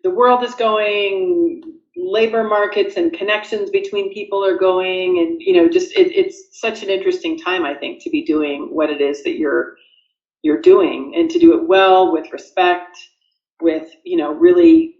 the world is going, labor markets and connections between people are going, and just it's such an interesting time, I think, to be doing what it is that you're doing, and to do it well, with respect, with really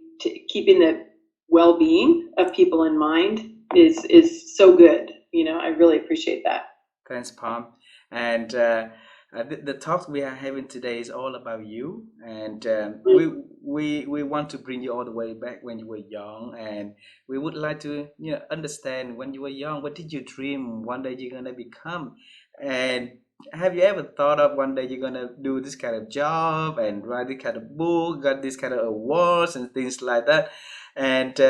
keeping the well-being of people in mind is so good. I really appreciate that. Thanks, Pam. And the talk we are having today is all about you, and we want to bring you all the way back when you were young, and we would like to understand when you were young, what did you dream one day you're gonna become, and have you ever thought of one day you're gonna do this kind of job and write this kind of book, got this kind of awards and things like that, and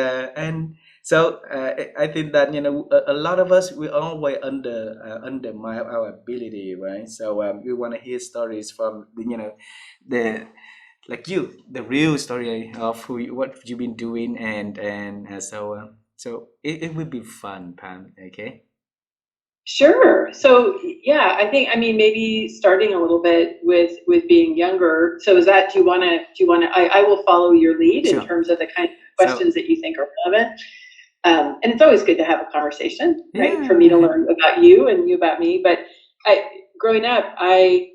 so I think that a lot of us we always undermine our ability, right? So we want to hear stories from the like the real story of what you've been doing, and so it will be fun, Pam. Okay. Sure. So yeah, I mean, maybe starting a little bit with being younger. So is that, I will follow your lead in Sure. terms of the kind of So questions that you think are relevant. And it's always good to have a conversation, right? For me to yeah. learn about you and you about me. But growing up, I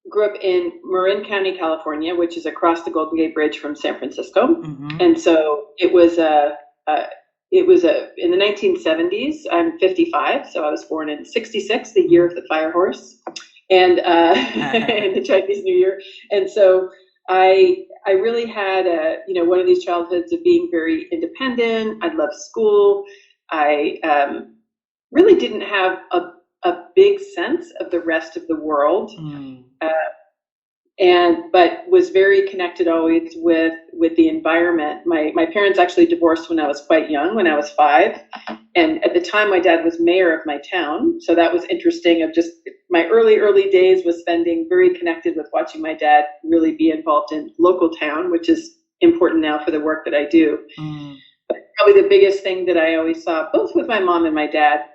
grew up in Marin County, California, which is across the Golden Gate Bridge from San Francisco. Mm-hmm. And so it was in the 1970s. I'm 55, so I was born in 66, the year of the fire horse, and in the Chinese New Year. And so I really had one of these childhoods of being very independent. I loved school. I really didn't have a big sense of the rest of the world. Uh, but was very connected always with the environment. My parents actually divorced when I was quite young, when I was 5, and at the time my dad was mayor of my town, so that was interesting. Of just my early days was spending very connected with watching my dad really be involved in local town, which is important now for the work that I do. But probably the biggest thing that I always saw, both with my mom and my dad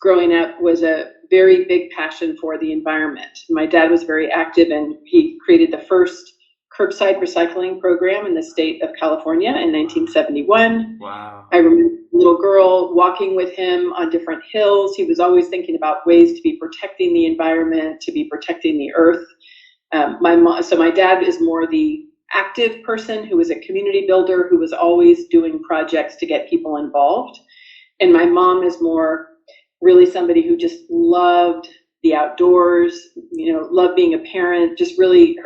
growing up, was a very big passion for the environment. My dad was very active, and he created the first curbside recycling program in the state of California in 1971. Wow. I remember a little girl walking with him on different hills. He was always thinking about ways to be protecting the environment, to be protecting the earth. So my dad is more the active person who was a community builder, who was always doing projects to get people involved. And my mom is more really somebody who just loved the outdoors, loved being a parent. Just really,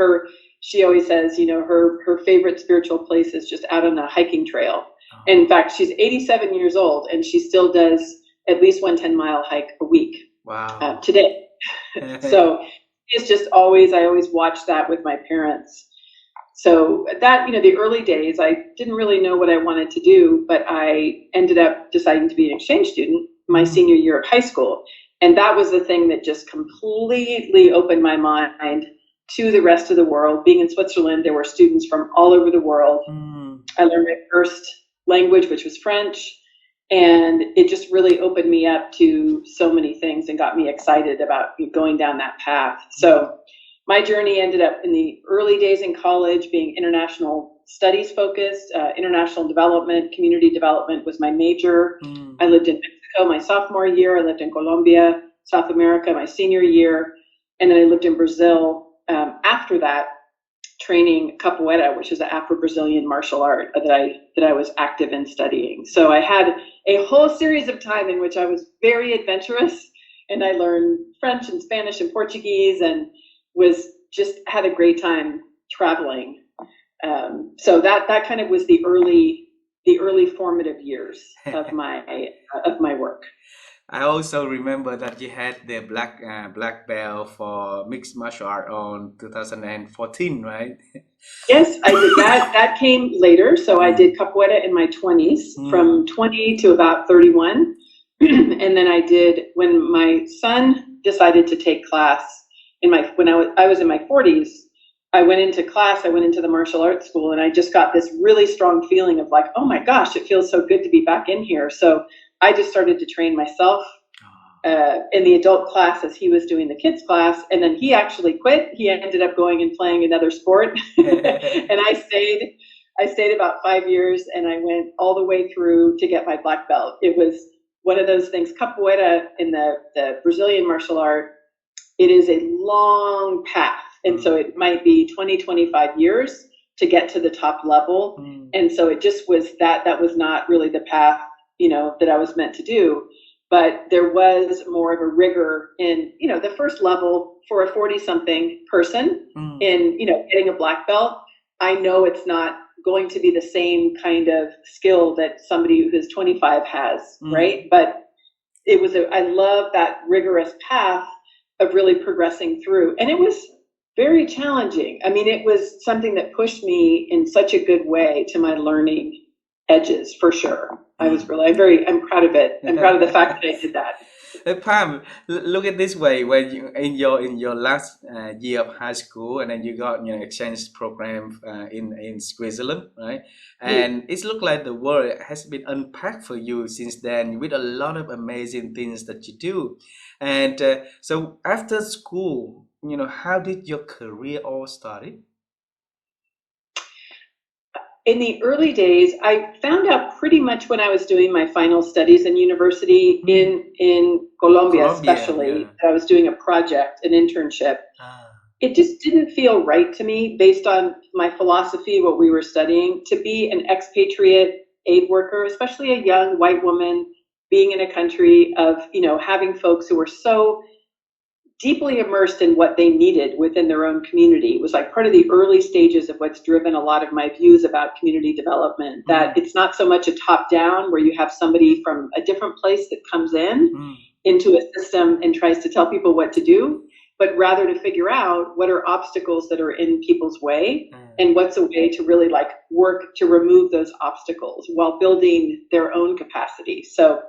she always says, her favorite spiritual place is just out on a hiking trail. And in fact, she's 87 years old, and she still does at least one 10-mile hike a week. Wow. Today. So it's just I always watched that with my parents. So that, the early days, I didn't really know what I wanted to do, but I ended up deciding to be an exchange student my senior year of high school. And that was the thing that just completely opened my mind to the rest of the world. Being in Switzerland, there were students from all over the world. I learned my first language, which was French, and it just really opened me up to so many things and got me excited about going down that path. So my journey ended up in the early days in college being international studies focused. International development, community development was my major. I lived in Mexico my sophomore year. I lived in Colombia, South America, my senior year. And then I lived in Brazil after that, training capoeira, which is an Afro-Brazilian martial art that I was active in studying. So I had a whole series of time in which I was very adventurous, and I learned French and Spanish and Portuguese, and had a great time traveling. So that kind of was the early formative years of my work. I also remember that you had the black belt for mixed martial art on 2014, right? Yes, I did that. That came later. So I did capoeira in my 20s, from 20 to about 31. And then I did, when my son decided to take class when I was in my 40s, I went into class, I went into the martial arts school, and I just got this really strong feeling of like, oh my gosh, it feels so good to be back in here. So I just started to train myself in the adult class as he was doing the kids class. And then he actually quit. He ended up going and playing another sport. And I stayed. I stayed about 5 years, and I went all the way through to get my black belt. It was one of those things. Capoeira in the Brazilian martial art, it is a long path. And so it might be 20, 25 years to get to the top level. And so it just was that was not really the path, that I was meant to do. But there was more of a rigor in, the first level for a 40-something person in, getting a black belt. I know it's not going to be the same kind of skill that somebody who's 25 has, right? But I love that rigorous path of really progressing through. And it was very challenging. I mean, it was something that pushed me in such a good way to my learning edges, for sure. I'm proud of it. I'm proud of the fact that I did that. Pam, look at this way: when you in your last year of high school, and then you got exchange program in Switzerland, right? And it's looked like the world has been unpacked for you since then, with a lot of amazing things that you do. And so after school, how did your career all started? In the early days, I found out pretty much when I was doing my final studies in university in Colombia, especially, that I was doing a project, an internship. It just didn't feel right to me, based on my philosophy, what we were studying, to be an expatriate aid worker, especially a young white woman being in a country of, having folks who were so deeply immersed in what they needed within their own community. It was like part of the early stages of what's driven a lot of my views about community development, that it's not so much a top down where you have somebody from a different place that comes into a system and tries to tell people what to do, but rather to figure out what are obstacles that are in people's way and what's a way to really work to remove those obstacles while building their own capacity. So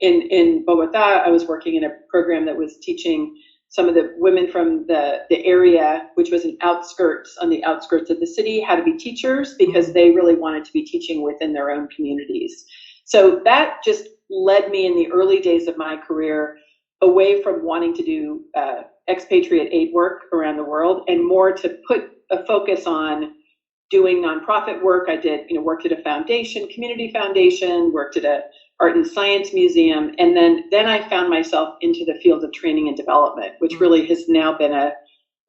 in Bogota, I was working in a program that was teaching some of the women from the area, which was on the outskirts of the city, how to be teachers, because they really wanted to be teaching within their own communities. So that just led me in the early days of my career away from wanting to do expatriate aid work around the world, and more to put a focus on doing nonprofit work. I did, worked at a foundation, community foundation, worked at a art and science museum, and then I found myself into the field of training and development, which really has now been a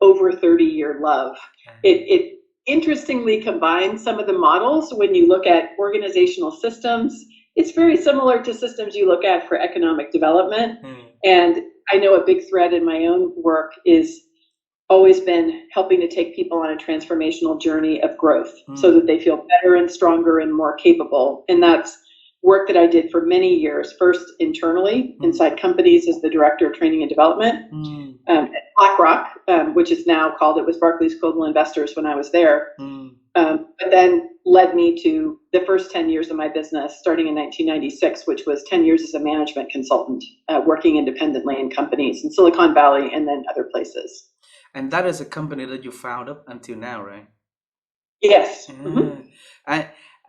over 30-year love. It interestingly combines some of the models. When you look at organizational systems, it's very similar to systems you look at for economic development. And I know a big thread in my own work is always been helping to take people on a transformational journey of growth so that they feel better and stronger and more capable. And that's work that I did for many years, first internally inside companies as the director of training and development at BlackRock, which is now it was Barclays Global Investors when I was there. But then led me to the first 10 years of my business, starting in 1996, which was 10 years as a management consultant, working independently in companies in Silicon Valley and then other places. And that is a company that you found up until now, right? Yes.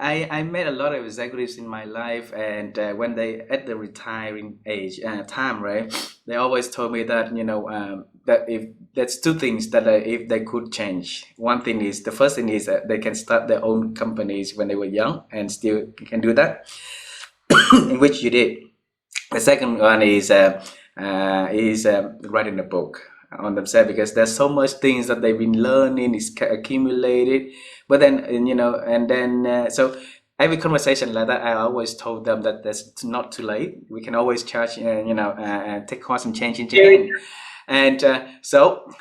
I met a lot of executives in my life, and when they at the retiring age time, right, they always told me that that if that's two things that if they could change. The first thing is that they can start their own companies when they were young and still can do that, in which you did. The second one is writing a book on themselves, because there's so much things that they've been learning, is accumulated. But then so every conversation like that, I always told them that that's not too late. We can always charge take course and change into again. And so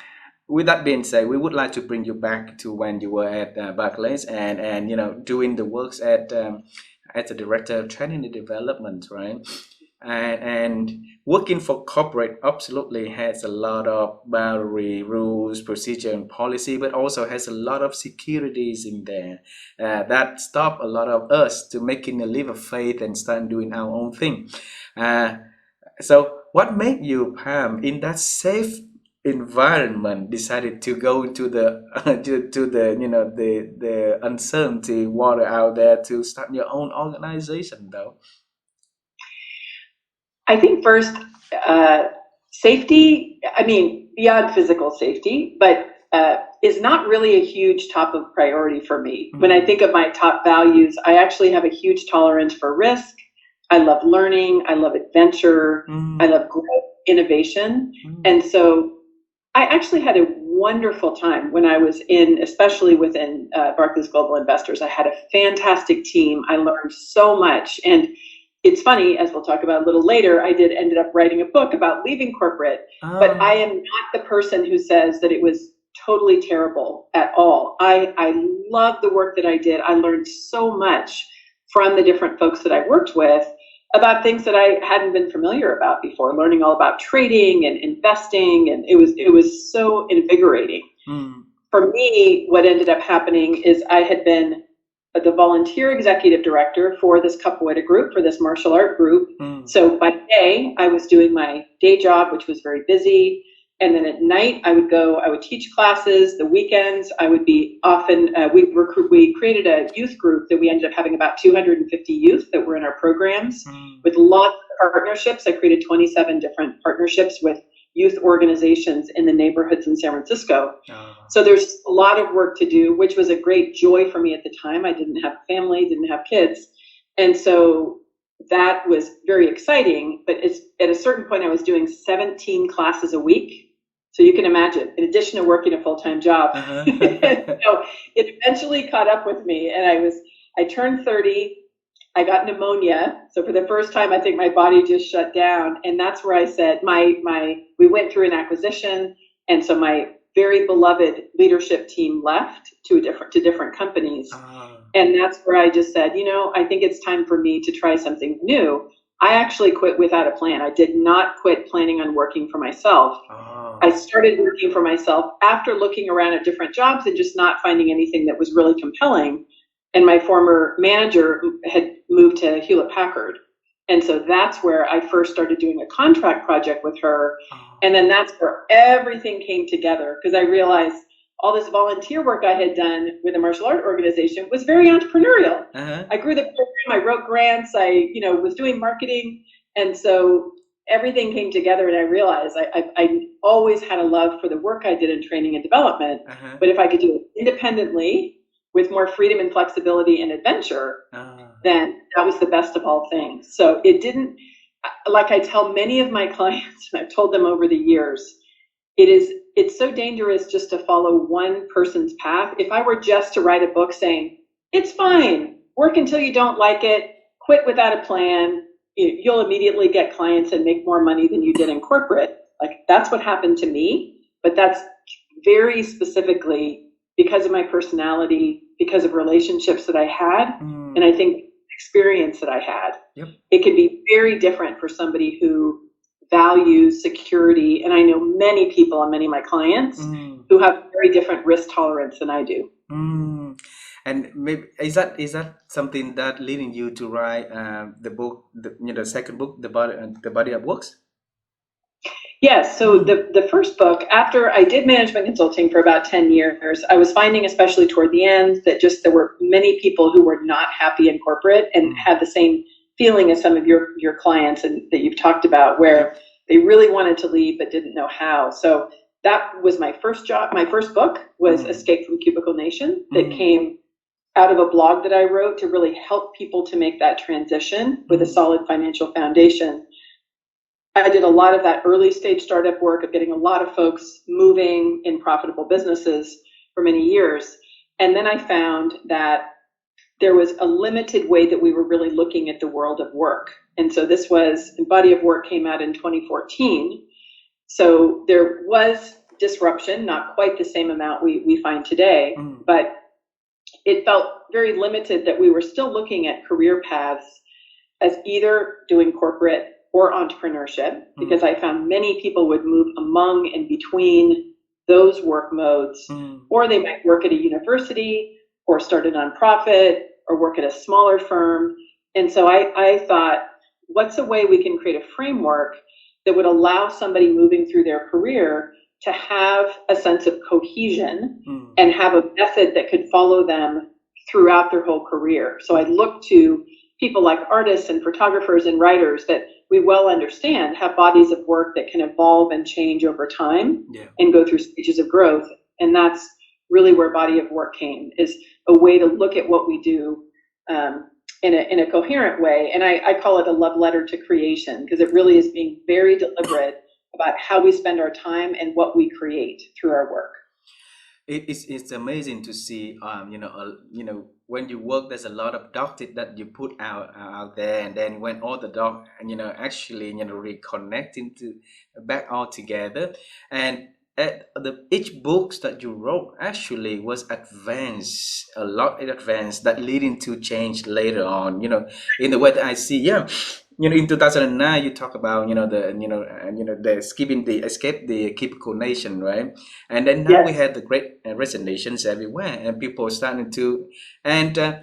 with that being said, we would like to bring you back to when you were at Barclays and doing the works at as a director of training and development, right? And working for corporate absolutely has a lot of boundary, rules, procedure, and policy, but also has a lot of securities in there that stop a lot of us to making a leap of faith and start doing our own thing. So what made you, Pam, in that safe environment, decided to go into the to the the uncertainty water out there to start your own organization, though? I think first, safety, I mean, beyond physical safety, but is not really a huge top of priority for me. When I think of my top values, I actually have a huge tolerance for risk. I love learning. I love adventure. I love growth, innovation. And so I actually had a wonderful time when I was especially within Barclays Global Investors. I had a fantastic team. I learned so much. And it's funny, as we'll talk about a little later, I ended up writing a book about leaving corporate, but I am not the person who says that it was totally terrible at all. I love the work that I did. I learned so much from the different folks that I worked with about things that I hadn't been familiar about before, learning all about trading and investing, and it was so invigorating. For me, what ended up happening is I had been the volunteer executive director for this capoeira group, for this martial art group. So by day, I was doing my day job, which was very busy. And then at night, I would teach classes. The weekends, I would be often, we created a youth group that we ended up having about 250 youth that were in our programs with lots of partnerships. I created 27 different partnerships with youth organizations in the neighborhoods in San Francisco. So there's a lot of work to do, which was a great joy for me at the time. I didn't have a family, didn't have kids. And so that was very exciting. But at a certain point, I was doing 17 classes a week. So you can imagine, in addition to working a full-time job, so it eventually caught up with me. And I turned 30. I got pneumonia. So for the first time, I think my body just shut down. And that's where I said, we went through an acquisition. And so my very beloved leadership team left to different companies. And that's where I just said, I think it's time for me to try something new. I actually quit without a plan. I did not quit planning on working for myself. I started working for myself after looking around at different jobs and just not finding anything that was really compelling. And my former manager had moved to Hewlett Packard. And so that's where I first started doing a contract project with her. And then that's where everything came together, because I realized all this volunteer work I had done with a martial art organization was very entrepreneurial. I grew the program, I wrote grants, I was doing marketing. And so everything came together, and I realized I always had a love for the work I did in training and development. But if I could do it independently with more freedom and flexibility and adventure, then that was the best of all things. So it didn't, like I tell many of my clients, and I've told them over the years, it's so dangerous just to follow one person's path. If I were just to write a book saying, it's fine, work until you don't like it, quit without a plan, you'll immediately get clients and make more money than you did in corporate. Like, that's what happened to me. But that's very specifically because of my personality, because of relationships that I had, and I think experience that I had. It could be very different for somebody who values security. And I know many people and many of my clients who have very different risk tolerance than I do. And maybe is that something that leading you to write the book, the second book, the body that works? Yes. So the first book, after I did management consulting for about 10 years, I was finding, especially toward the end, that just there were many people who were not happy in corporate and had the same feeling as some of your clients and that you've talked about, where they really wanted to leave but didn't know how. So that was my first job. My first book was Escape from Cubicle Nation, that came out of a blog that I wrote to really help people to make that transition with a solid financial foundation. I did a lot of that early stage startup work of getting a lot of folks moving in profitable businesses for many years. And then I found that there was a limited way that we were really looking at the world of work. And so Body of Work came out in 2014. So there was disruption, not quite the same amount we find today, but it felt very limited that we were still looking at career paths as either doing corporate or entrepreneurship, because I found many people would move among and between those work modes, or they might work at a university or start a nonprofit or work at a smaller firm. And so I thought, what's a way we can create a framework that would allow somebody moving through their career to have a sense of cohesion and have a method that could follow them throughout their whole career. So I looked to people like artists and photographers and writers that we well understand have bodies of work that can evolve and change over time and go through stages of growth. And that's really where body of work came, is a way to look at what we do in a coherent way. And I call it a love letter to creation, because it really is being very deliberate about how we spend our time and what we create through our work. It's amazing to see when you work, there's a lot of dot that you put out there, and then when all the dot actually reconnecting to back all together. And each books that you wrote actually was advanced, a lot advanced, that leading to change later on, in the way that I see. Yeah, in 2009 you talk about the escape the typical nation, right? And then now we Yes. have the great resignations everywhere, and people starting to, and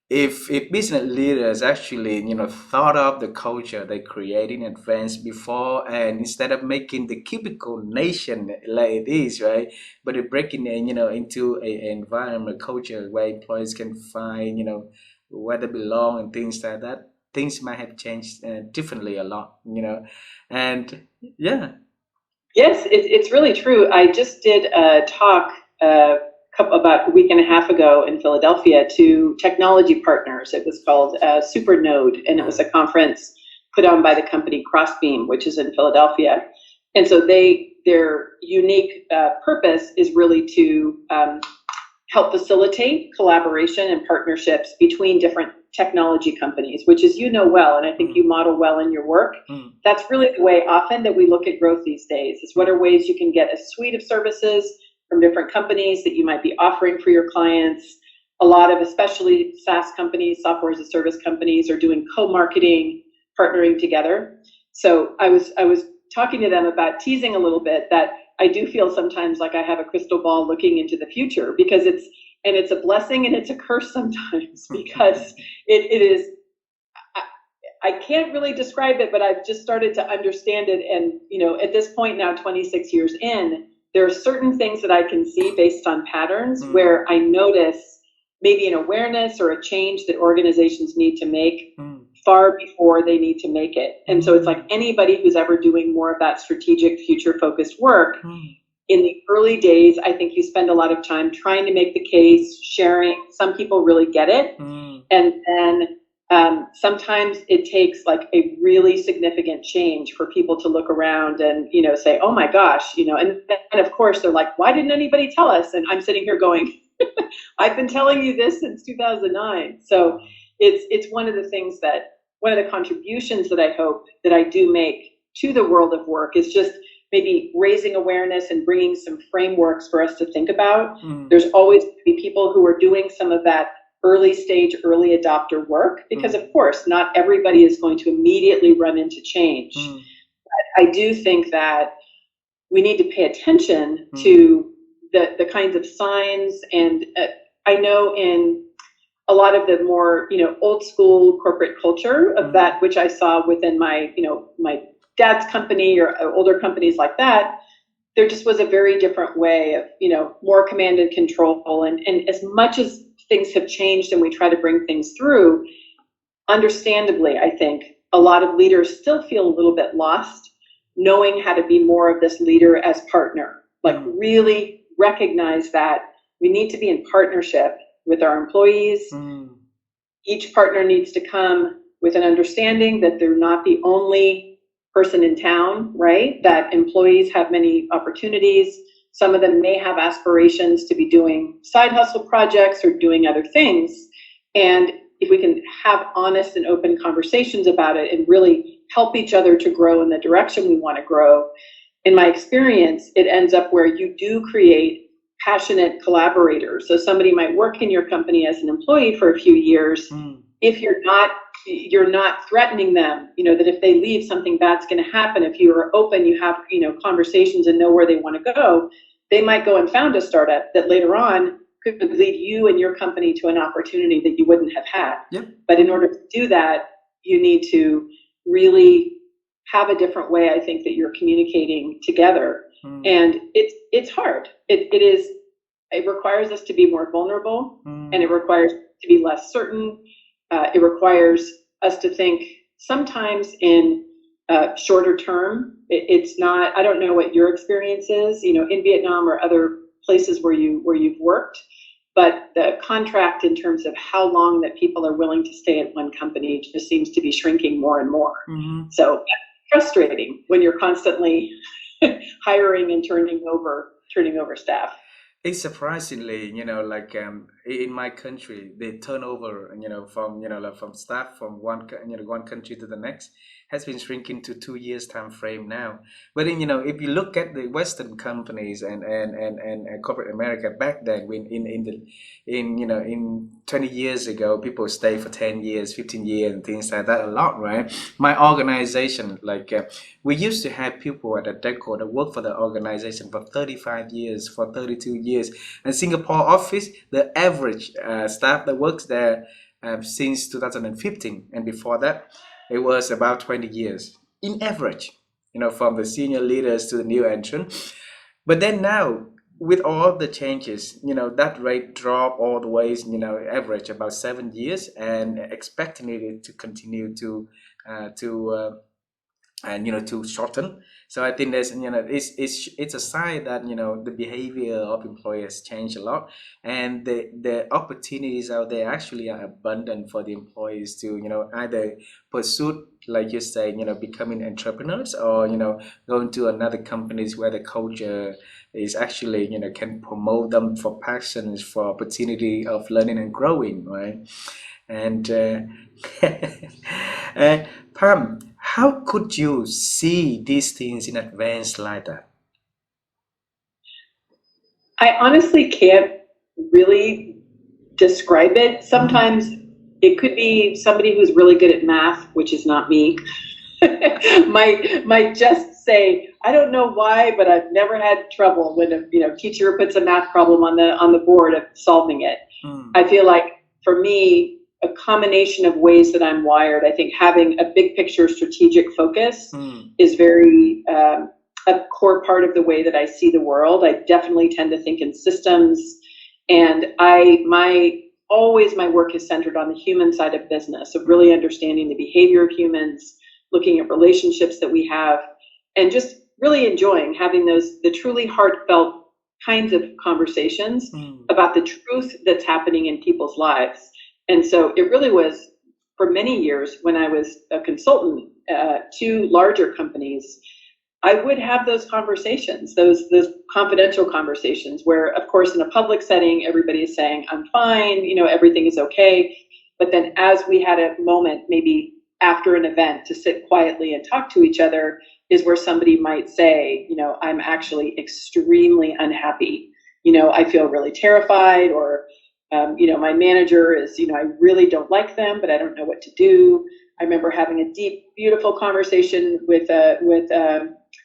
if business leaders actually thought of the culture they created in advance before, and instead of making the cubicle nation like it is, right, but they're breaking it into a environment culture where employees can find where they belong and things like that, things might have changed differently a lot, and yeah. Yes, it's really true. I just did a talk about a week and a half ago in Philadelphia to technology partners. It was called Supernode, and it was a conference put on by the company Crossbeam, which is in Philadelphia. And so their unique purpose is really to help facilitate collaboration and partnerships between different technology companies, which, as you know well, and I think you model well in your work, that's really the way often that we look at growth these days, is what are ways you can get a suite of services from different companies that you might be offering for your clients. A lot of, especially SaaS companies, software as a service companies, are doing co-marketing, partnering together. So I was talking to them about, teasing a little bit, that I do feel sometimes like I have a crystal ball looking into the future, because it's a blessing and it's a curse sometimes, because it is, I can't really describe it, but I've just started to understand it. And, at this point now, 26 years in, there are certain things that I can see based on patterns where I notice maybe an awareness or a change that organizations need to make far before they need to make it. And so it's like anybody who's ever doing more of that strategic, future-focused work, in the early days, I think you spend a lot of time trying to make the case, sharing. Some people really get it. And then sometimes it takes like a really significant change for people to look around and, say, oh my gosh, and of course they're like, why didn't anybody tell us? And I'm sitting here going, I've been telling you this since 2009. So it's one of the things one of the contributions that I hope that I do make to the world of work is just maybe raising awareness and bringing some frameworks for us to think about. There's always going to be people who are doing some of that early stage, early adopter work, because of course, not everybody is going to immediately run into change. But I do think that we need to pay attention to the kinds of signs. And I know in a lot of the more, old school corporate culture of that, which I saw within my, my dad's company or older companies like that, there just was a very different way of, more command and control. And as much as things have changed and we try to bring things through, understandably, I think a lot of leaders still feel a little bit lost, knowing how to be more of this leader as partner, like really recognize that we need to be in partnership with our employees. Each partner needs to come with an understanding that they're not the only person in town, right? That employees have many opportunities. Some of them may have aspirations to be doing side hustle projects or doing other things. And if we can have honest and open conversations about it and really help each other to grow in the direction we want to grow, in my experience, it ends up where you do create passionate collaborators. So somebody might work in your company as an employee for a few years. If you're not threatening them, that if they leave, something bad's going to happen. If you are open, you have, conversations and know where they want to go, they might go and found a startup that later on could lead you and your company to an opportunity that you wouldn't have had. Yep. But in order to do that, you need to really have a different way, I think, that you're communicating together. And it's hard. It requires us to be more vulnerable, and it requires us to be less certain. It requires us to think sometimes in shorter term. It's not, I don't know what your experience is, in Vietnam or other places where you've worked, but the contract in terms of how long that people are willing to stay at one company just seems to be shrinking more and more. Mm-hmm. So frustrating when you're constantly hiring and turning over staff. It's surprisingly, like in my country, the turnover, from like from staff from one country to the next has been shrinking to 2 years time frame now. But then, if you look at the Western companies and corporate America back then, when in 20 years ago, people stay for 10 years, 15 years, and things like that a lot, right? My organization, like we used to have people at the decor that work for the organization for 35 years, for 32 years. And Singapore office, the average staff that works there since 2015, and before that, it was about 20 years in average, from the senior leaders to the new entrant. But then now, with all the changes, that rate drop all the ways, average about 7 years, and expecting it to continue to and to shorten. So I think there's it's a sign that the behavior of employers change a lot, and the opportunities out there actually are abundant for the employees to either pursue, like you say, becoming entrepreneurs, or going to another companies where the culture is actually can promote them for passions, for opportunity of learning and growing, right? And uh, Pam, how could you see these things in advance like that? I honestly can't really describe it. Mm-hmm. Sometimes it could be somebody who's really good at math, which is not me. might just say, I don't know why, but I've never had trouble when a teacher puts a math problem on the board of solving it. Mm, I feel like for me, a combination of ways that I'm wired, I think having a big picture strategic focus mm, is very a core part of the way that I see the world. I definitely tend to think in systems, and my work is centered on the human side of business, of really understanding the behavior of humans, looking at relationships that we have, and just really enjoying having the truly heartfelt kinds of conversations mm, about the truth that's happening in people's lives. And so it really was, for many years when I was a consultant to larger companies, I would have those conversations, those confidential conversations where, of course, in a public setting, everybody is saying, I'm fine, everything is okay. But then as we had a moment, maybe after an event, to sit quietly and talk to each other, is where somebody might say, I'm actually extremely unhappy. I feel really terrified, or, my manager is, I really don't like them, but I don't know what to do. I remember having a deep, beautiful conversation with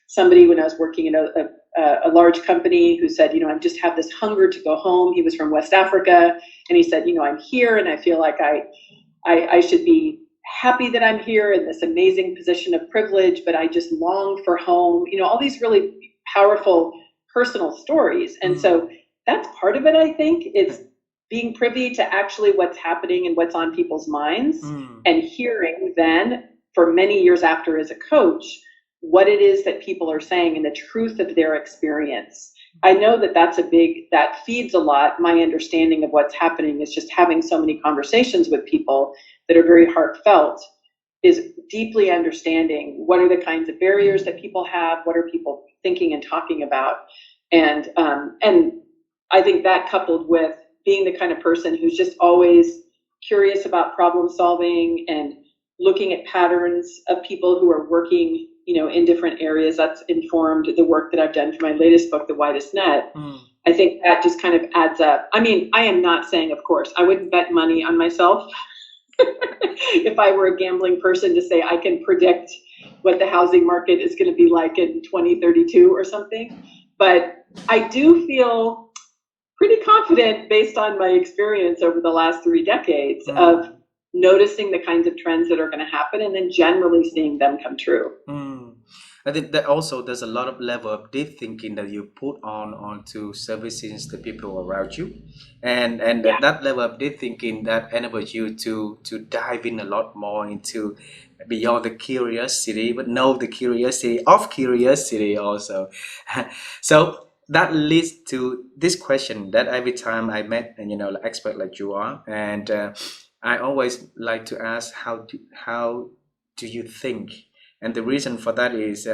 somebody when I was working in a large company, who said, I just have this hunger to go home. He was from West Africa, and he said, I'm here, and I feel like I should be happy that I'm here in this amazing position of privilege, but I just long for home. All these really powerful personal stories. And mm, so that's part of it, I think, is being privy to actually what's happening and what's on people's minds, mm, and hearing then for many years after as a coach what it is that people are saying and the truth of their experience. I know that that feeds a lot. My understanding of what's happening is just having so many conversations with people that are very heartfelt, is deeply understanding what are the kinds of barriers that people have, what are people thinking and talking about. And I think that, coupled with being the kind of person who's just always curious about problem solving and looking at patterns of people who are working, in different areas, that's informed the work that I've done for my latest book, The Widest Net. mm, I think that just kind of adds up. I mean, I am not saying, of course, I wouldn't bet money on myself if I were a gambling person to say I can predict what the housing market is going to be like in 2032 or something. But I do feel pretty confident, based on my experience over the last 3 decades, mm. of noticing the kinds of trends that are going to happen and then generally seeing them come true. Mm. I think that also there's a lot of level of deep thinking that you put onto services the people around you, and Yeah. that level of deep thinking that enables you to dive in a lot more into beyond the curiosity, but know the curiosity of curiosity also. So that leads to this question that every time I met, and like expert like you are, and I always like to ask, how do you think? And the reason for that is,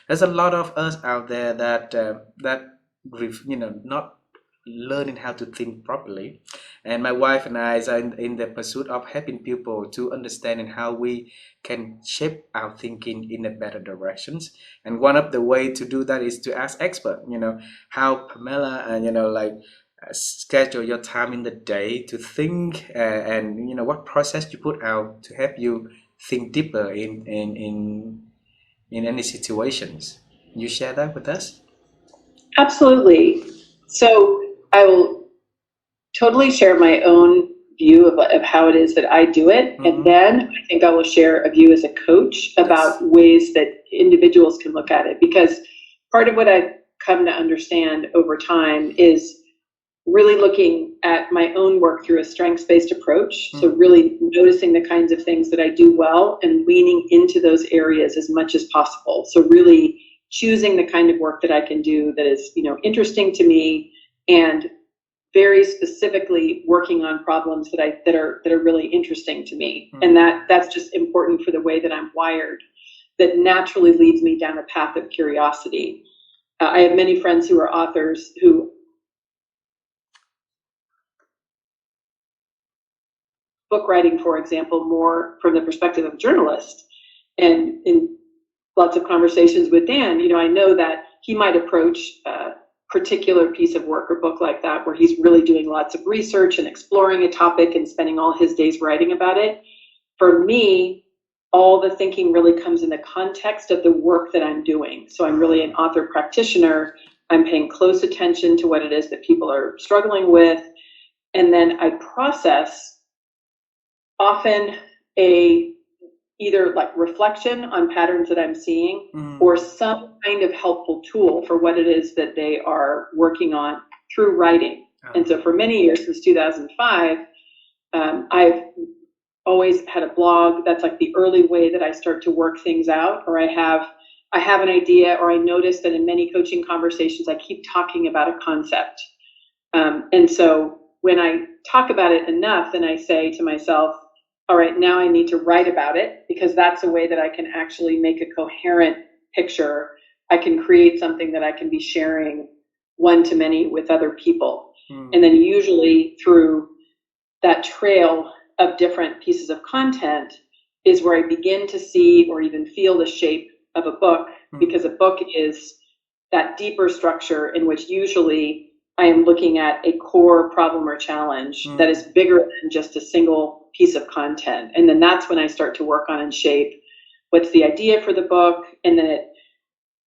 there's a lot of us out there that not learning how to think properly. And my wife and I are in the pursuit of helping people to understand and how we can shape our thinking in a better directions. And one of the way to do that is to ask expert, how Pamela, and schedule your time in the day to think, and what process you put out to help you think deeper in any situations. You share that with us? Absolutely. So I will totally share my own view of how it is that I do it. And Mm-hmm. then I think I will share a view as a coach about Yes. ways that individuals can look at it. Because part of what I've come to understand over time is really looking at my own work through a strengths-based approach. So Mm. really noticing the kinds of things that I do well and leaning into those areas as much as possible. So really choosing the kind of work that I can do that is, interesting to me, and very specifically working on problems that are really interesting to me. Mm. And that's just important for the way that I'm wired. That naturally leads me down a path of curiosity. I have many friends who are authors who book writing, for example, more from the perspective of a journalist. And in lots of conversations with Dan, I know that he might approach a particular piece of work or book like that where he's really doing lots of research and exploring a topic and spending all his days writing about it. For me, all the thinking really comes in the context of the work that I'm doing. So I'm really an author practitioner. I'm paying close attention to what it is that people are struggling with. And then I process often a either like reflection on patterns that I'm seeing, or Mm. some kind of helpful tool for what it is that they are working on through writing. And Ah. so for many years, since 2005, I've always had a blog. That's like the early way that I start to work things out, or I have an idea, or I notice that in many coaching conversations, I keep talking about a concept. And so when I talk about it enough, then I say to myself, all right, now I need to write about it, because that's a way that I can actually make a coherent picture. I can create something that I can be sharing one to many with other people. And Mm. then usually through that trail of different pieces of content is where I begin to see or even feel the shape of a book, Mm. because a book is that deeper structure in which usually I am looking at a core problem or challenge that is Mm. bigger than just a single piece of content. And then that's when I start to work on and shape what's the idea for the book. And then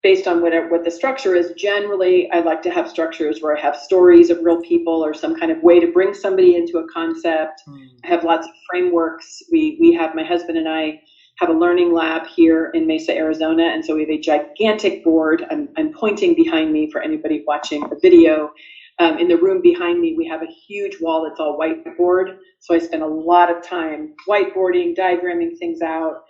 based on what the structure is, generally I like to have structures where I have stories of real people or some kind of way to bring somebody into a concept. Mm. I have lots of frameworks. We have, my husband and I have a learning lab here in Mesa, Arizona, and so we have a gigantic board. I'm pointing behind me for anybody watching the video. In the room behind me, we have a huge wall that's all whiteboard. So I spend a lot of time whiteboarding, diagramming things out,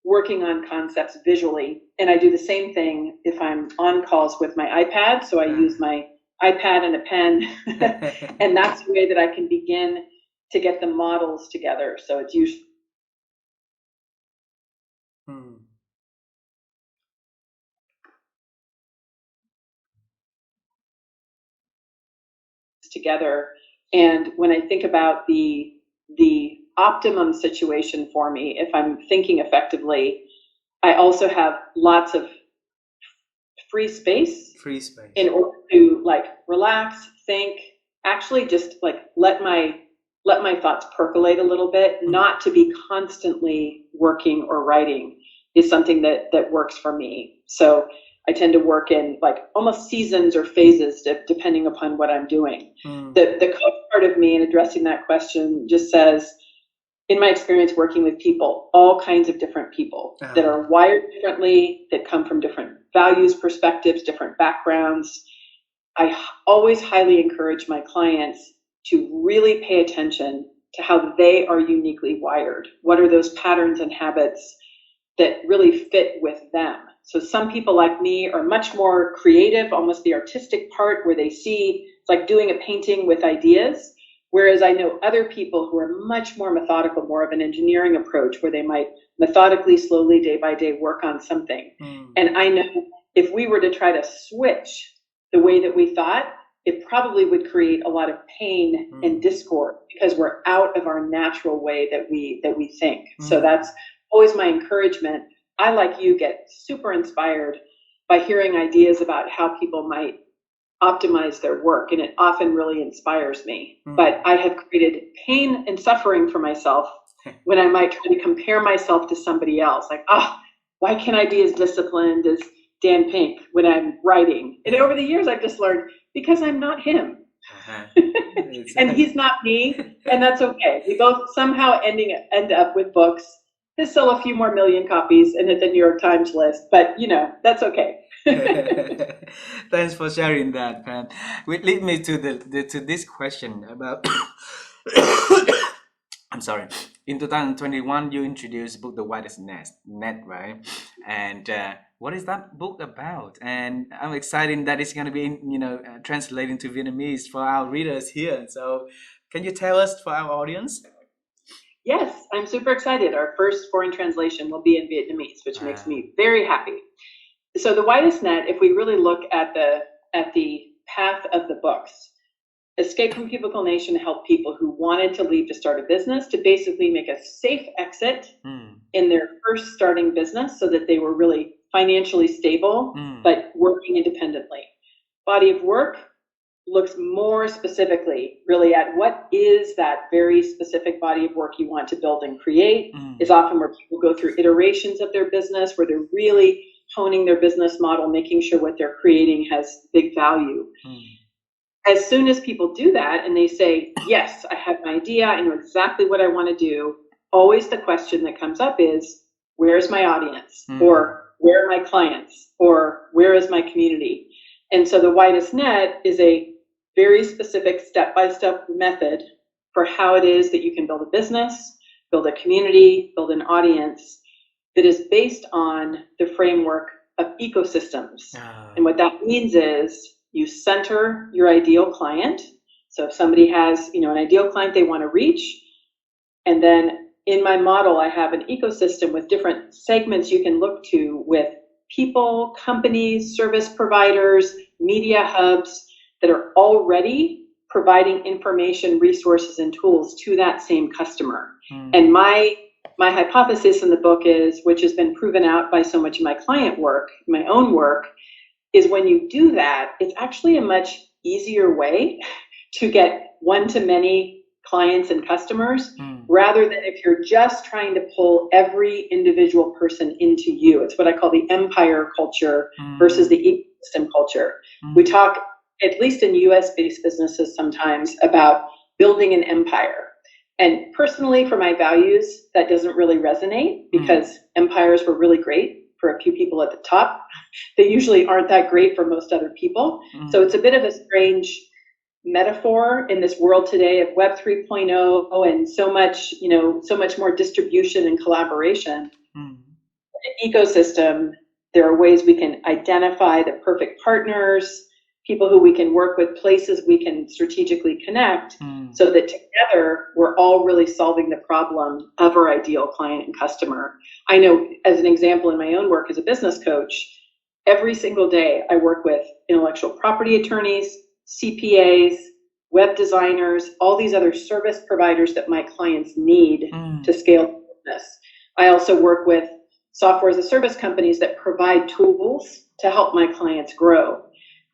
working on concepts visually. And I do the same thing if I'm on calls with my iPad. So I use Ah. my iPad and a pen. And that's the way that I can begin to get the models together. So it's usually Mm. together. And when I think about the optimum situation for me, if I'm thinking effectively, I also have lots of free space Free space. in order to like relax, think, actually just like let my thoughts percolate a little bit. Mm. Not to be constantly working or writing is something that works for me. So I tend to work in like almost seasons or phases depending upon what I'm doing. Mm. The coach part of me in addressing that question just says, in my experience working with people, all kinds of different people that Ah. are wired differently, that come from different values, perspectives, different backgrounds, I always highly encourage my clients to really pay attention to how they are uniquely wired. What are those patterns and habits that really fit with them? So some people like me are much more creative, almost the artistic part where they see it's like doing a painting with ideas. Whereas I know other people who are much more methodical, more of an engineering approach where they might methodically, slowly, day by day work on something. And I know if we were to try to switch the way that we thought, it probably would create a lot of pain and discord because we're out of our natural way that we think. So that's always my encouragement. I, like you, get super inspired by hearing ideas about how people might optimize their work, and it often really inspires me. But I have created pain and suffering for myself when I might try to compare myself to somebody else. Like, why can't I be as disciplined as Dan Pink when I'm writing? And over the years, I've just learned because I'm not him. And he's not me, and that's okay. We both somehow end up with books that sell a few more million copies and hit the New York Times list, but that's okay. Thanks for sharing that, Pam. Which lead me to to this question about. I'm sorry. In 2021, you introduced book The Widest Net, right? And what is that book about? And I'm excited that it's going to be, translated to Vietnamese for our readers here. So, can you tell us for our audience? Yes, I'm super excited. Our first foreign translation will be in Vietnamese, which makes me very happy. So The Widest Net, if we really look at the path of the books, Escape from Cubicle Nation helped people who wanted to leave to start a business to basically make a safe exit in their first starting business so that they were really financially stable, but working independently. Body of Work looks more specifically really at what is that very specific body of work you want to build and create, is often where people go through iterations of their business, where they're really honing their business model, making sure what they're creating has big value. As soon as people do that and they say, yes, I have an idea, I know exactly what I want to do, always the question that comes up is, where's my audience? Or where are my clients? Or where is my community? And so The Widest Net is a very specific step-by-step method for how it is that you can build a business, build a community, build an audience that is based on the framework of ecosystems. And what that means is you center your ideal client. So if somebody has, an ideal client they want to reach, and then in my model, I have an ecosystem with different segments you can look to with people, companies, service providers, media hubs that are already providing information, resources, and tools to that same customer. And my hypothesis in the book is, which has been proven out by so much of my client work, my own work, is when you do that, it's actually a much easier way to get one-to-many clients and customers, rather than if you're just trying to pull every individual person into you. It's what I call the empire culture versus the ecosystem culture. We talk, at least in US-based businesses sometimes, about building an empire. And personally, for my values, that doesn't really resonate because empires were really great for a few people at the top. They usually aren't that great for most other people. So it's a bit of a strange metaphor in this world today of Web 3.0 and so much more distribution and collaboration. The ecosystem, there are ways we can identify the perfect partners, people who we can work with, places we can strategically connect, so that together we're all really solving the problem of our ideal client and customer. I know, as an example, in my own work as a business coach, every single day I work with intellectual property attorneys, CPAs, web designers, all these other service providers that my clients need to scale the business. I also work with software as a service companies that provide tools to help my clients grow.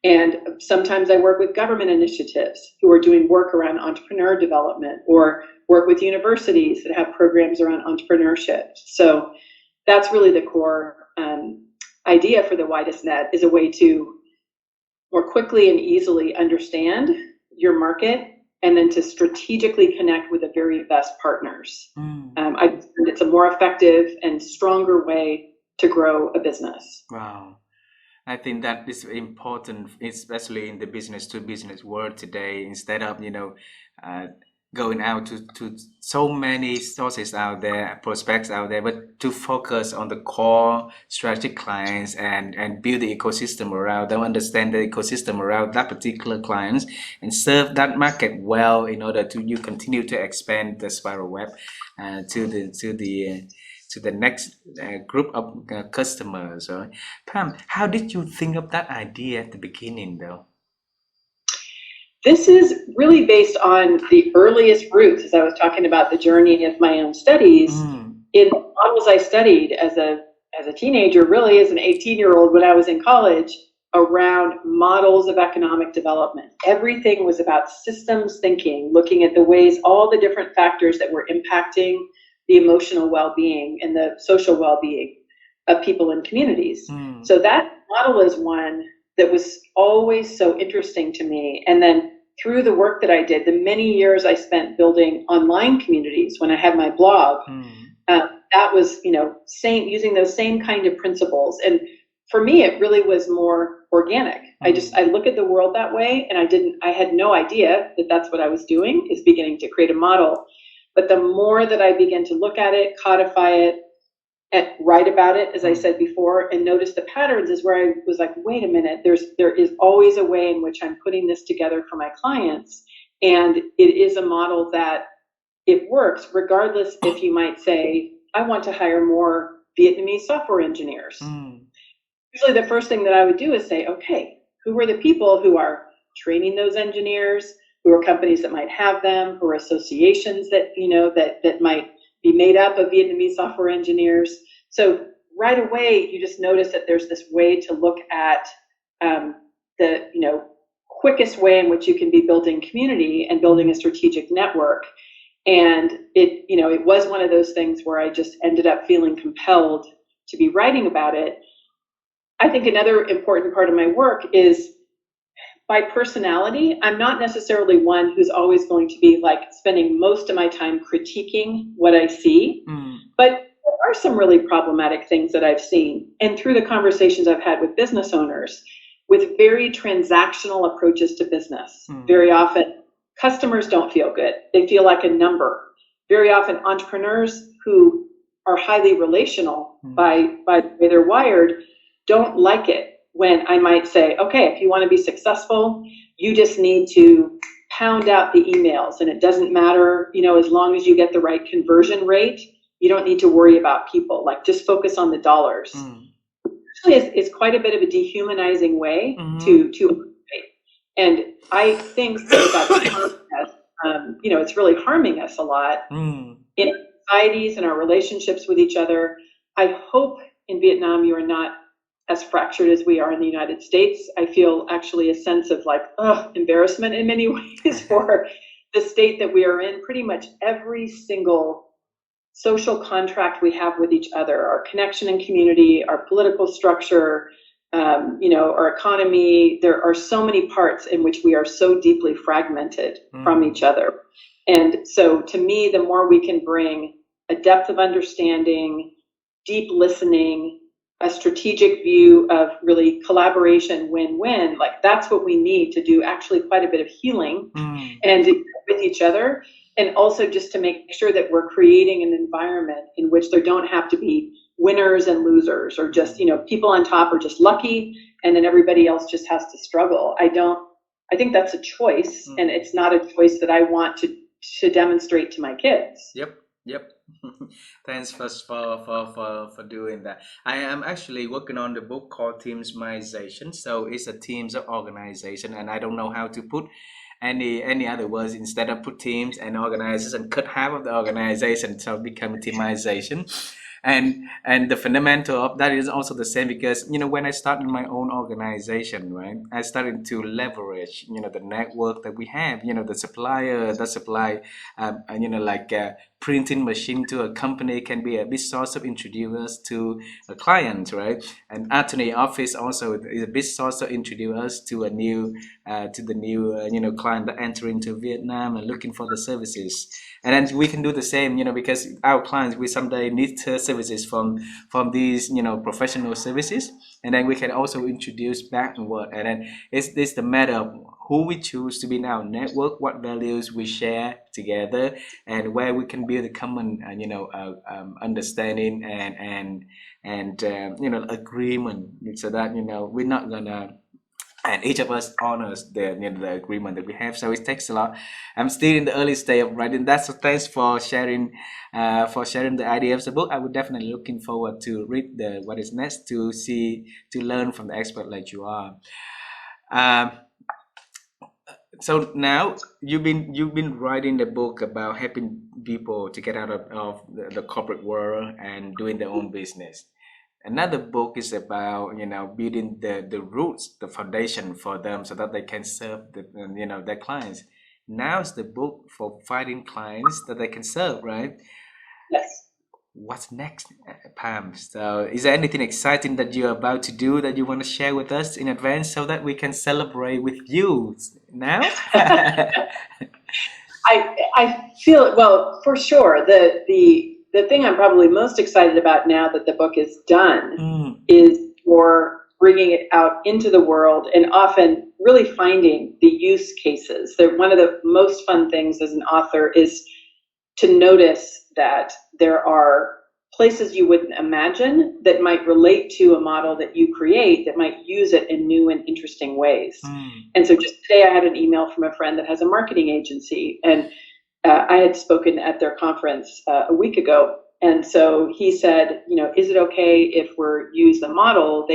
And sometimes I work with government initiatives who are doing work around entrepreneur development, or work with universities that have programs around entrepreneurship. So that's really the core idea for The Widest Net, is a way to more quickly and easily understand your market, and then to strategically connect with the very best partners. It's a more effective and stronger way to grow a business. Wow. I think that is important, especially in the business to business world today. Instead of, going out to so many sources out there, prospects out there, but to focus on the core strategic clients and build the ecosystem around them, understand the ecosystem around that particular clients, and serve that market well in order to you continue to expand the spiral web to the next group of customers. So, Pam, how did you think of that idea at the beginning, though? This is really based on the earliest roots, as I was talking about the journey of my own studies. In the models I studied as a teenager, really as an 18-year-old when I was in college, around models of economic development. Everything was about systems thinking, looking at the ways, all the different factors that were impacting the emotional well-being and the social well-being of people in communities. So that model is one that was always so interesting to me. And then through the work that I did, the many years I spent building online communities when I had my blog, that was, using those same kind of principles. And for me, it really was more organic. I look at the world that way, and I had no idea that that's what I was doing, is beginning to create a model. But the more that I began to look at it, codify it, and write about it, as I said before, and notice the patterns, is where I was like, wait a minute, there is always a way in which I'm putting this together for my clients. And it is a model that it works, regardless if you might say, I want to hire more Vietnamese software engineers. Usually the first thing that I would do is say, okay, who are the people who are training those engineers? Who are companies that might have them? Who are associations that, that might be made up of Vietnamese software engineers? So right away, you just notice that there's this way to look at the quickest way in which you can be building community and building a strategic network. And it was one of those things where I just ended up feeling compelled to be writing about it. I think another important part of my work is, by personality, I'm not necessarily one who's always going to be like spending most of my time critiquing what I see, but there are some really problematic things that I've seen. And through the conversations I've had with business owners, with very transactional approaches to business, very often customers don't feel good. They feel like a number. Very often entrepreneurs who are highly relational by the way they're wired don't like it when I might say, okay, if you want to be successful, you just need to pound out the emails, and it doesn't matter, as long as you get the right conversion rate, you don't need to worry about people. Like, just focus on the dollars. Actually, it's quite a bit of a dehumanizing way to operate. And I think that it's really harming us a lot in societies and our relationships with each other. I hope in Vietnam you are not as fractured as we are in the United States. I feel actually a sense of embarrassment in many ways for the state that we are in. Pretty much every single social contract we have with each other, our connection and community, our political structure, our economy, there are so many parts in which we are so deeply fragmented from each other. And so to me, the more we can bring a depth of understanding, deep listening, a strategic view of really collaboration, win-win, that's what we need to do actually quite a bit of healing and with each other. And also just to make sure that we're creating an environment in which there don't have to be winners and losers, or just, people on top are just lucky and then everybody else just has to struggle. I think that's a choice, and it's not a choice that I want to demonstrate to my kids. Yep. Thanks for doing that. I am actually working on the book called Teamsmization. So it's a teams of organization, and I don't know how to put any other words instead of put teams and organizers and cut half of the organization, so become teamization. And the fundamental of that is also the same, because when I started my own organization, right, I started to leverage the network that we have, the supplier that supply printing machine to a company can be a big source of introduce us to a client, right? And attorney office also is a big source of introduce us to the new client that enter into Vietnam and looking for the services. And then we can do the same, because our clients, we someday need services services from these professional services, and then we can also introduce backward, and then it's the matter of who we choose to be in our network, what values we share together, and where we can build a common understanding and agreement, so that we're not gonna, and each of us honors the agreement that we have. So it takes a lot. I'm still in the early stage of writing that, so thanks for sharing the idea of the book. I would definitely looking forward to read the what is next, to learn from the expert like you are. um, so now you've been writing the book about helping people to get out of the corporate world and doing their own business. Another book is about building the roots, the foundation for them, so that they can serve their clients. Now it's the book for finding clients that they can serve, right? Yes. What's next, Pam? So is there anything exciting that you're about to do that you want to share with us in advance, so that we can celebrate with you now? I feel it. Well, for sure. The thing I'm probably most excited about now that the book is done Mm, is for bringing it out into the world and often really finding the use cases. One of the most fun things as an author is to notice that there are places you wouldn't imagine that might relate to a model that you create, that might use it in new and interesting ways. mm, And so just today I had an email from a friend that has a marketing agency, and I had spoken at their conference a week ago. And so he said, is it okay if we're use the model?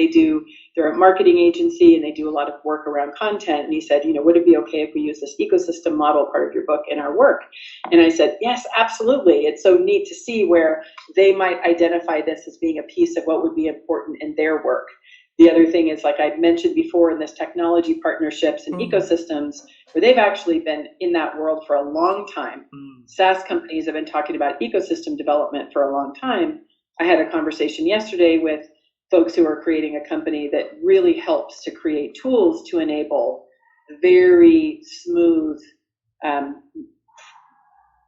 They're a marketing agency and they do a lot of work around content. And he said, would it be okay if we use this ecosystem model part of your book in our work? And I said, yes, absolutely. It's so neat to see where they might identify this as being a piece of what would be important in their work. The other thing is, like I mentioned before, in this technology partnerships and mm, ecosystems, where they've actually been in that world for a long time. mm, SaaS companies have been talking about ecosystem development for a long time. I had a conversation yesterday with folks who are creating a company that really helps to create tools to enable very smooth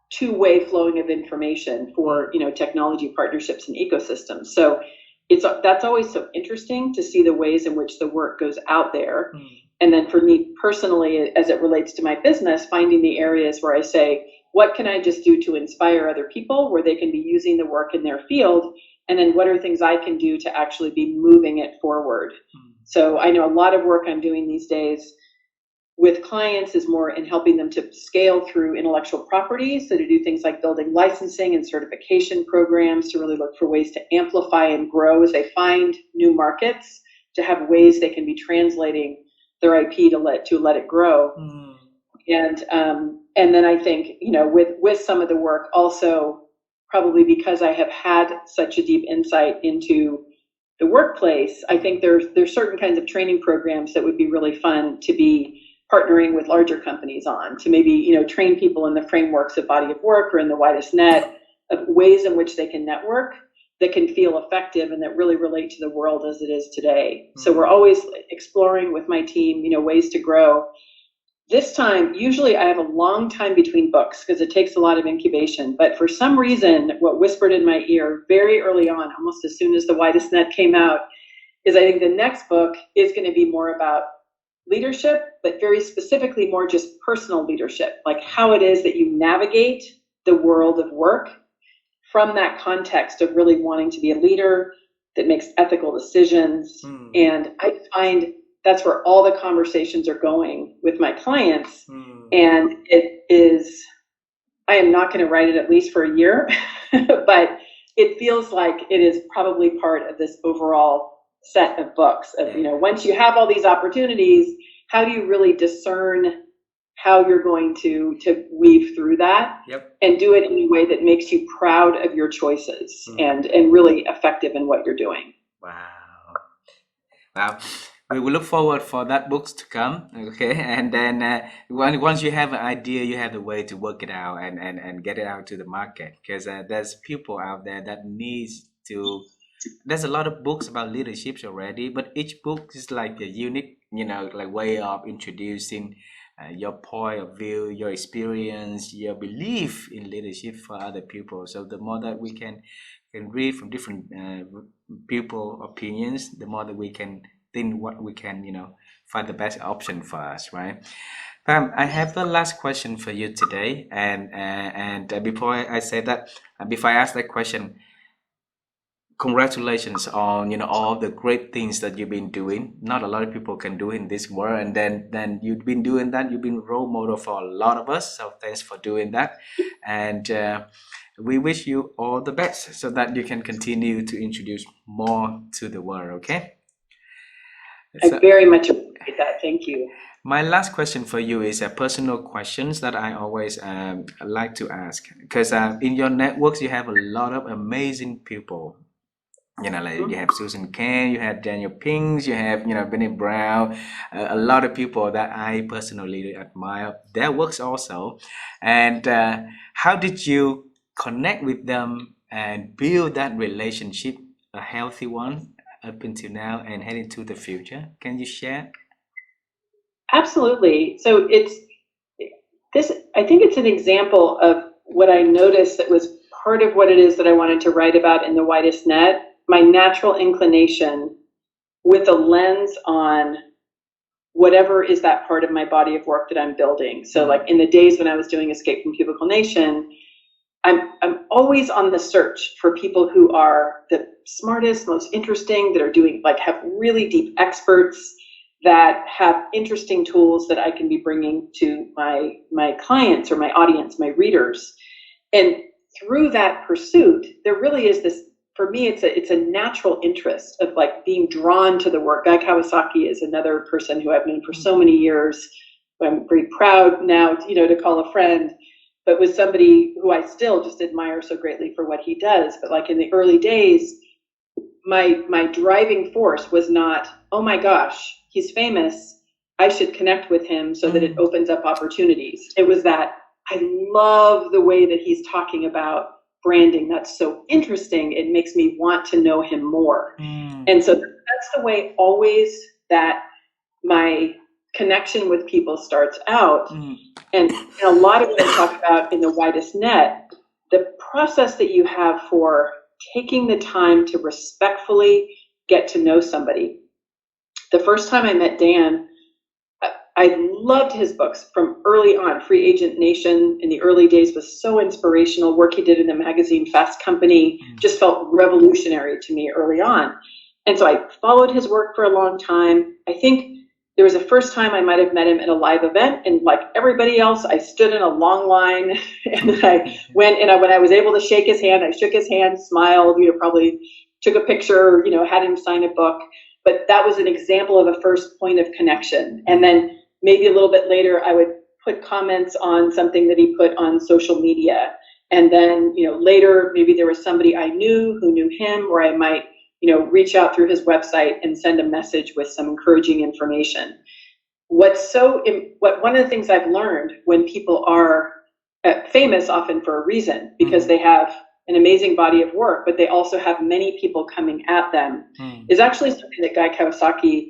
two-way flowing of information for technology partnerships and ecosystems. So that's always so interesting to see the ways in which the work goes out there. mm, And then for me personally, as it relates to my business, finding the areas where I say, what can I just do to inspire other people where they can be using the work in their field? And then what are things I can do to actually be moving it forward? mm, So I know a lot of work I'm doing these days with clients is more in helping them to scale through intellectual property. So to do things like building licensing and certification programs, to really look for ways to amplify and grow as they find new markets, to have ways they can be translating their IP to let it grow. mm, And then I think, with some of the work also, probably because I have had such a deep insight into the workplace, I think there's certain kinds of training programs that would be really fun to be partnering with larger companies on, to maybe train people in the frameworks of body of work or in the widest net of ways in which they can network that can feel effective and that really relate to the world as it is today. So we're mm. always exploring with my team, ways to grow. This time, usually I have a long time between books because it takes a lot of incubation. But for some reason, what whispered in my ear very early on, almost as soon as The Widest Net came out, is I think the next book is going to be more about leadership, but very specifically more just personal leadership, like how it is that you navigate the world of work from that context of really wanting to be a leader that makes ethical decisions. Mm, And I find that's where all the conversations are going with my clients. mm. And I am not going to write it at least for a year, but it feels like it is probably part of this overall set of books of, Yeah. once you have all these opportunities, how do you really discern how you're going to weave through that Yep. and do it in a way that makes you proud of your choices Mm. and really effective in what you're doing. Wow. Wow. We will look forward for that books to come. Okay. And then once you have an idea, you have the way to work it out and get it out to the market, because there's people out there that needs to. There's a lot of books about leaderships already, but each book is like a unique, like way of introducing your point of view, your experience, your belief in leadership for other people. So the more that we can read from different people opinions, the more that we can think what we can, find the best option for us, right? Pam, I have the last question for you today, and before I say that, before I ask that question, congratulations on all the great things that you've been doing. Not a lot of people can do in this world, and then you've been doing that. You've been a role model for a lot of us. So thanks for doing that, and we wish you all the best so that you can continue to introduce more to the world. Okay. I very much appreciate that. Thank you. My last question for you is a personal questions that I always like to ask, because in your networks you have a lot of amazing people. Like you have Susan Cain, you have Daniel Pink, you have Benny Brown, a lot of people that I personally admire their works also. And how did you connect with them and build that relationship, a healthy one, up until now and heading to the future? Can you share? Absolutely. So I think it's an example of what I noticed that was part of what it is that I wanted to write about in The Widest Net, my natural inclination with a lens on whatever is that part of my body of work that I'm building. So like in the days when I was doing Escape from Cubicle Nation, I'm always on the search for people who are the smartest, most interesting, that are doing, like, have really deep experts, that have interesting tools that I can be bringing to my clients or my audience, my readers. And through that pursuit, there really is this, for me, it's a natural interest of like being drawn to the work. Guy Kawasaki is another person who I've known for so many years, who I'm very proud now, to call a friend, but was somebody who I still just admire so greatly for what he does. But like in the early days, my driving force was not, oh my gosh, he's famous, I should connect with him so that it opens up opportunities. It was that I love the way that he's talking about branding. That's so interesting. It makes me want to know him more. And so that's the way always that my connection with people starts out. And a lot of what I talk about in The Widest Net, the process that you have for taking the time to respectfully get to know somebody. The first time I met Dan, I loved his books from early on. Free Agent Nation in the early days was so inspirational. Work he did in the magazine Fast Company just felt revolutionary to me early on. And so I followed his work for a long time. I think there was a first time I might have met him at a live event, and like everybody else, I stood in a long line, and then I went, and when I was able to shake his hand, I shook his hand, smiled, probably took a picture, had him sign a book. But that was an example of a first point of connection. And then maybe a little bit later, I would put comments on something that he put on social media. And then, later, maybe there was somebody I knew who knew him, where I might, reach out through his website and send a message with some encouraging information. One of the things I've learned when people are famous, often for a reason, because they have an amazing body of work, but they also have many people coming at them, is actually something that Guy Kawasaki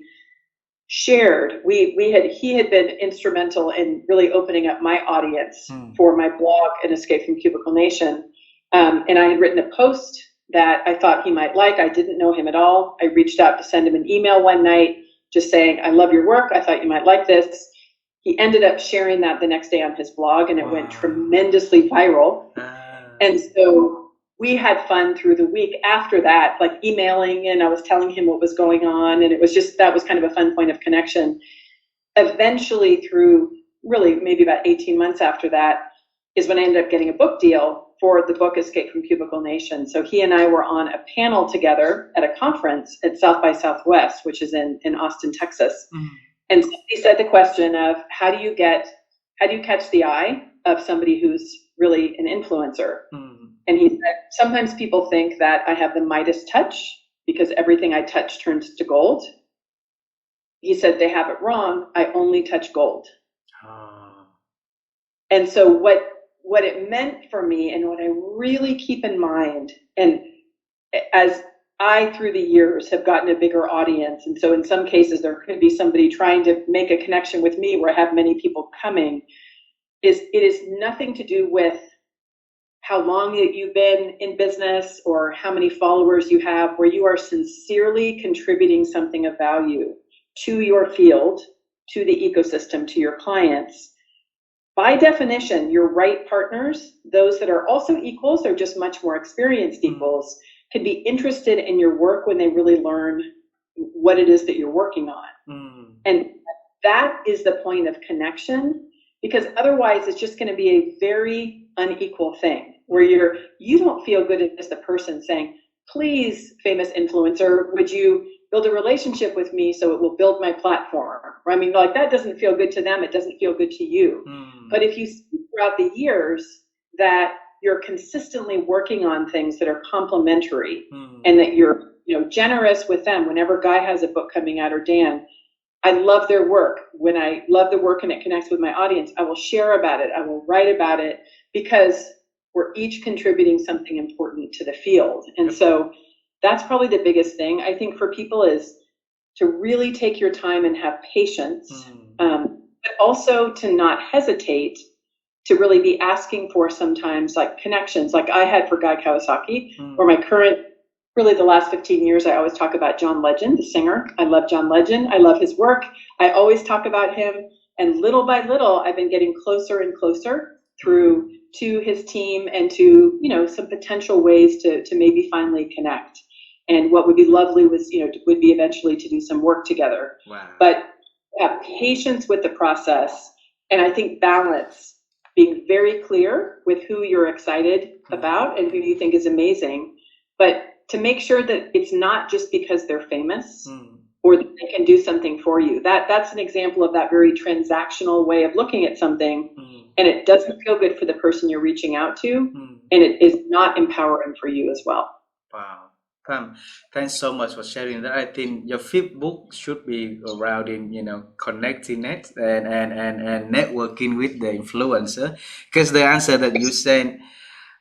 shared. He had been instrumental in really opening up my audience for my blog and Escape from Cubicle Nation. And I had written a post that I thought he might like. I didn't know him at all. I reached out to send him an email one night just saying, I love your work. I thought you might like this. He ended up sharing that the next day on his blog, and it went tremendously viral. And so we had fun through the week after that, like emailing, and I was telling him what was going on. And it was that was kind of a fun point of connection. Eventually, through really maybe about 18 months after that, is when I ended up getting a book deal for the book Escape from Cubicle Nation. So he and I were on a panel together at a conference at South by Southwest, which is in Austin, Texas. And he said the question of how do you catch the eye of somebody who's really an influencer? And he said, sometimes people think that I have the Midas touch because everything I touch turns to gold. He said they have it wrong. I only touch gold. And so what it meant for me, and what I really keep in mind, and as I, through the years, have gotten a bigger audience. And so in some cases, there could be somebody trying to make a connection with me where I have many people coming. It is nothing to do with how long you've been in business or how many followers you have, where you are sincerely contributing something of value to your field, to the ecosystem, to your clients. By definition, your right partners, those that are also equals, they're just much more experienced equals, can be interested in your work when they really learn what it is that you're working on. And that is the point of connection, because otherwise it's just going to be a very unequal thing where you don't feel good as the person saying, please, famous influencer, would you build a relationship with me so it will build my platform? I mean, like, that doesn't feel good to them. It doesn't feel good to you. But if you see throughout the years that you're consistently working on things that are complementary and that you're generous with them. Whenever Guy has a book coming out, or Dan, I love their work. When I love the work and it connects with my audience, I will share about it. I will write about it, because we're each contributing something important to the field. And so that's probably the biggest thing, I think, for people, is to really take your time and have patience, but also to not hesitate to really be asking for sometimes like connections, like I had for Guy Kawasaki, or my current, really the last 15 years, I always talk about John Legend, the singer. I love John Legend. I love his work. I always talk about him. And little by little, I've been getting closer and closer through to his team and to, some potential ways to maybe finally connect. And what would be lovely was, would be eventually to do some work together. Wow. But have patience with the process. And I think balance, being very clear with who you're excited about and who you think is amazing, but to make sure that it's not just because they're famous or that they can do something for you. That's an example of that very transactional way of looking at something, and it doesn't feel good for the person you're reaching out to, and it is not empowering for you as well. Wow. Pam, thanks so much for sharing that. I think your fifth book should be around in, connecting it and networking with the influencer, because the answer that you said,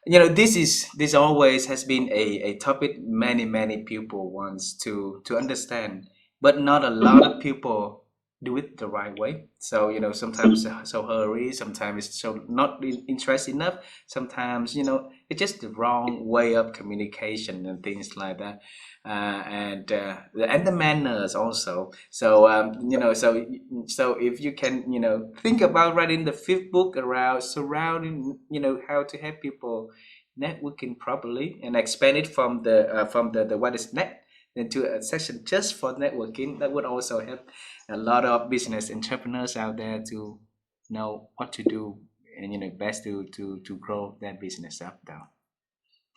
this always has been a topic many people wants to understand, but not a lot of people do it the right way. So sometimes it's so hurry, sometimes it's so not interested enough, sometimes it's just the wrong way of communication and things like that, and the manners also. So so if you can think about writing the fifth book around surrounding how to help people networking properly and expand it from the what is net into a section just for networking, that would also help a lot of business entrepreneurs out there to know what to do and best to grow their business up down.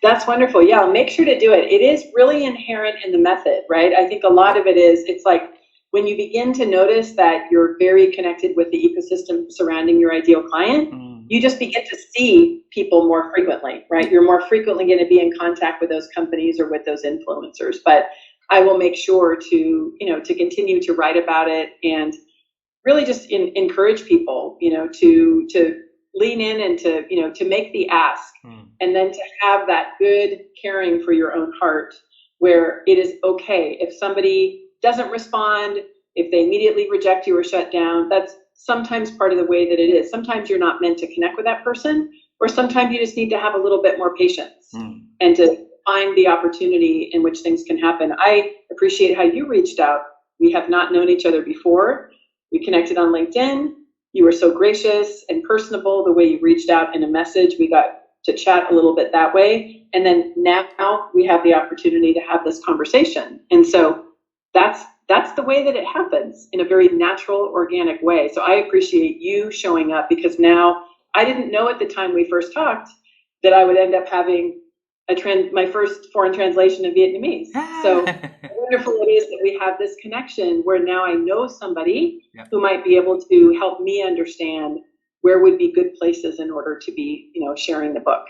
That's wonderful. Yeah, I'll make sure to do it. It is really inherent in the method, right? I think a lot of it is, it's like when you begin to notice that you're very connected with the ecosystem surrounding your ideal client, you just begin to see people more frequently, right? You're more frequently going to be in contact with those companies or with those influencers. But I will make sure to, to continue to write about it and really just encourage people, to lean in and to make the ask, and then to have that good caring for your own heart, where it is okay if somebody doesn't respond, if they immediately reject you or shut down. That's sometimes part of the way that it is. Sometimes you're not meant to connect with that person, or sometimes you just need to have a little bit more patience and to find the opportunity in which things can happen. I appreciate how you reached out. We have not known each other before. We connected on LinkedIn. You were so gracious and personable the way you reached out in a message. We got to chat a little bit that way. And then now we have the opportunity to have this conversation. And so that's the way that it happens, in a very natural, organic way. So I appreciate you showing up, because now I didn't know at the time we first talked that I would end up having my first foreign translation of Vietnamese. So wonderful it is that we have this connection where now I know somebody who might be able to help me understand where would be good places in order to be, sharing the book.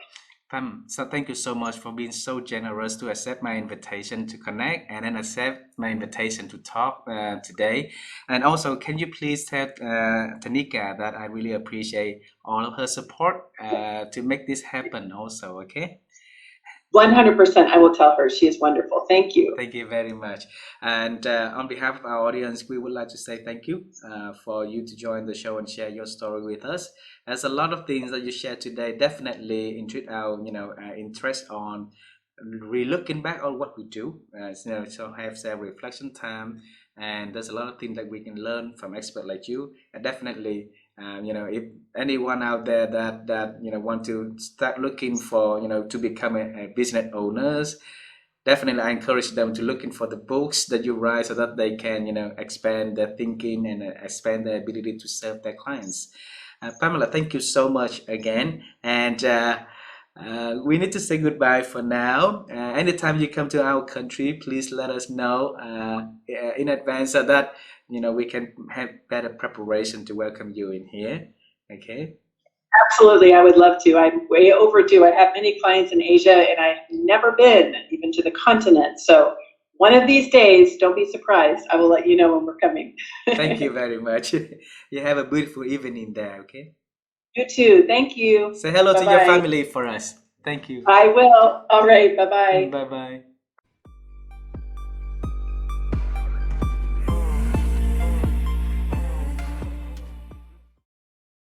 Pam, so thank you so much for being so generous to accept my invitation to connect and then accept my invitation to talk today. And also, can you please tell Tanika that I really appreciate all of her support to make this happen also, okay? 100%. I will tell her. She is wonderful. Thank you. Thank you very much. And on behalf of our audience, we would like to say thank you for you to join the show and share your story with us. There's a lot of things that you shared today. Definitely interest our interest on re-looking back on what we do. So have self reflection time, and there's a lot of things that we can learn from experts like you. And definitely, if anyone out there that want to start looking for to become a business owners, definitely I encourage them to looking for the books that you write so that they can expand their thinking and expand their ability to serve their clients. Pamela, thank you so much again, and we need to say goodbye for now. Anytime you come to our country, please let us know in advance so that we can have better preparation to welcome you in here. Okay. Absolutely, I would love to. I'm way overdue. I have many clients in Asia, and I've never been even to the continent. So one of these days, don't be surprised. I will let you know when we're coming. Thank you very much. You have a beautiful evening there. Okay. You too. Thank you. Say hello to your Bye-bye. family for us. Thank you. I will. All right. Bye-bye. Bye bye.